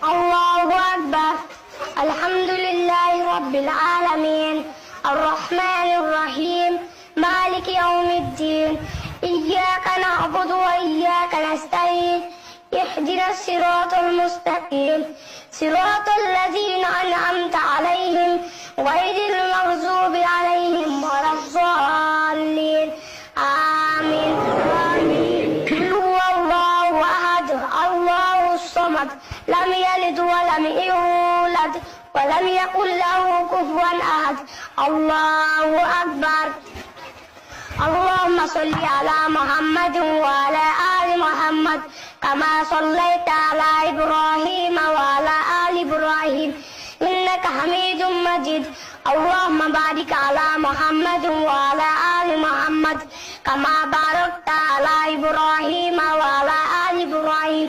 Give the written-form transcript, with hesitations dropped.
الله أكبر. الحمد لله رب العالمين الرحمن الرحيم مالك يوم الدين إياك نعبد وإياك نستعين اهدنا الصراط المستقيم صراط الذين أنعمت عليهم غير المغضوب عليهم ولا الضالين آمين. قل هو الله أحد الله الصمد لم يلد ولم يولد ولم يكن له كفوا أحد. الله أكبر. اللهم صل على محمد وعلى آل محمد كما صليت على إبراهيم وعلى آل إبراهيم إنك حميد مجيد. اللهم بارك على محمد وعلى آل محمد كما باركت على إبراهيم وعلى آل إبراهيم